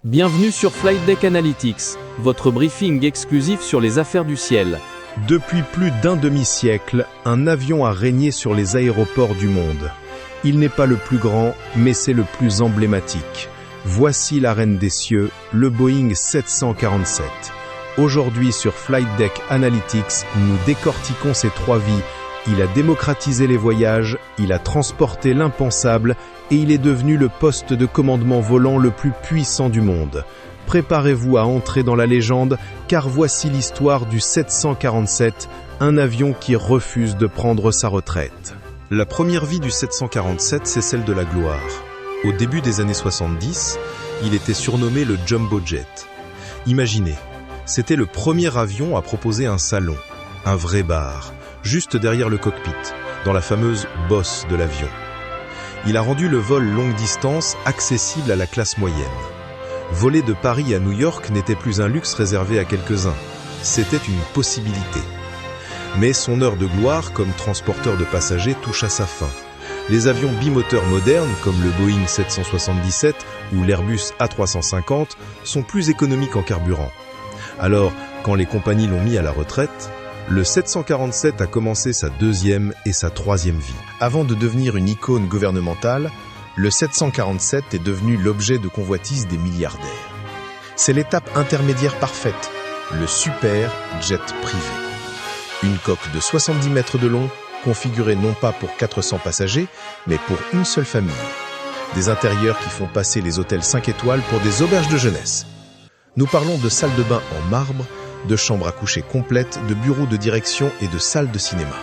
Bienvenue sur Flight Deck Analytics, votre briefing exclusif sur les affaires du ciel. Depuis plus d'un demi-siècle, un avion a régné sur les aéroports du monde. Il n'est pas le plus grand, mais c'est le plus emblématique. Voici la reine des cieux, le Boeing 747. Aujourd'hui sur Flight Deck Analytics, nous décortiquons ces trois vies. Il a démocratisé les voyages, il a transporté l'impensable et il est devenu le poste de commandement volant le plus puissant du monde. Préparez-vous à entrer dans la légende, car voici l'histoire du 747, un avion qui refuse de prendre sa retraite. La première vie du 747, c'est celle de la gloire. Au début des années 70, il était surnommé le Jumbo Jet. Imaginez, c'était le premier avion à proposer un salon, un vrai bar, juste derrière le cockpit, dans la fameuse bosse de l'avion. Il a rendu le vol longue distance accessible à la classe moyenne. Voler de Paris à New York n'était plus un luxe réservé à quelques-uns, c'était une possibilité. Mais son heure de gloire comme transporteur de passagers touche à sa fin. Les avions bimoteurs modernes, comme le Boeing 777 ou l'Airbus A350, sont plus économiques en carburant. Alors, quand les compagnies l'ont mis à la retraite, le 747 a commencé sa deuxième et sa troisième vie. Avant de devenir une icône gouvernementale, le 747 est devenu l'objet de convoitise des milliardaires. C'est l'étape intermédiaire parfaite, le super jet privé. Une coque de 70 mètres de long, configurée non pas pour 400 passagers, mais pour une seule famille. Des intérieurs qui font passer les hôtels 5 étoiles pour des auberges de jeunesse. Nous parlons de salles de bain en marbre, de chambres à coucher complètes, de bureaux de direction et de salles de cinéma.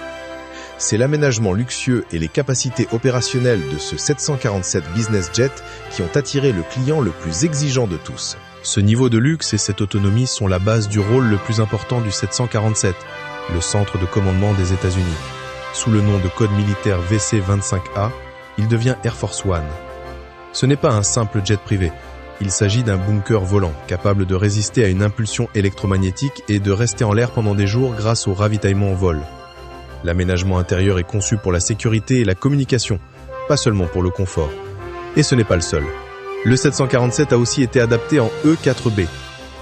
C'est l'aménagement luxueux et les capacités opérationnelles de ce 747 Business Jet qui ont attiré le client le plus exigeant de tous. Ce niveau de luxe et cette autonomie sont la base du rôle le plus important du 747, le centre de commandement des États-Unis. Sous le nom de code militaire VC-25A, il devient Air Force One. Ce n'est pas un simple jet privé. Il s'agit d'un bunker volant, capable de résister à une impulsion électromagnétique et de rester en l'air pendant des jours grâce au ravitaillement au vol. L'aménagement intérieur est conçu pour la sécurité et la communication, pas seulement pour le confort. Et ce n'est pas le seul. Le 747 a aussi été adapté en E-4B,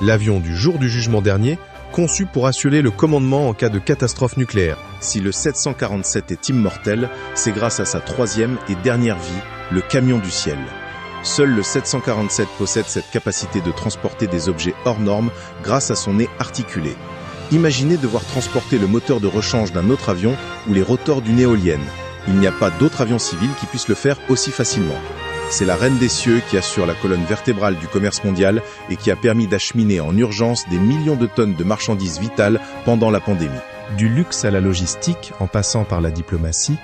l'avion du jour du jugement dernier, conçu pour assurer le commandement en cas de catastrophe nucléaire. Si le 747 est immortel, c'est grâce à sa troisième et dernière vie, le camion du ciel. Seul le 747 possède cette capacité de transporter des objets hors normes grâce à son nez articulé. Imaginez devoir transporter le moteur de rechange d'un autre avion ou les rotors d'une éolienne. Il n'y a pas d'autre avion civil qui puisse le faire aussi facilement. C'est la reine des cieux qui assure la colonne vertébrale du commerce mondial et qui a permis d'acheminer en urgence des millions de tonnes de marchandises vitales pendant la pandémie. Du luxe à la logistique, en passant par la diplomatie,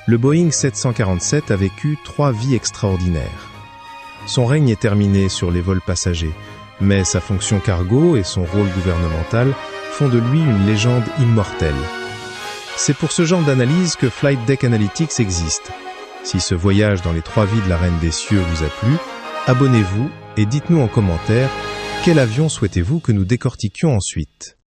le Boeing 747 a vécu 3 vies extraordinaires. Son règne est terminé sur les vols passagers, mais sa fonction cargo et son rôle gouvernemental font de lui une légende immortelle. C'est pour ce genre d'analyse que Flight Deck Analytics existe. Si ce voyage dans les 3 vies de la reine des cieux vous a plu, abonnez-vous et dites-nous en commentaire quel avion souhaitez-vous que nous décortiquions ensuite.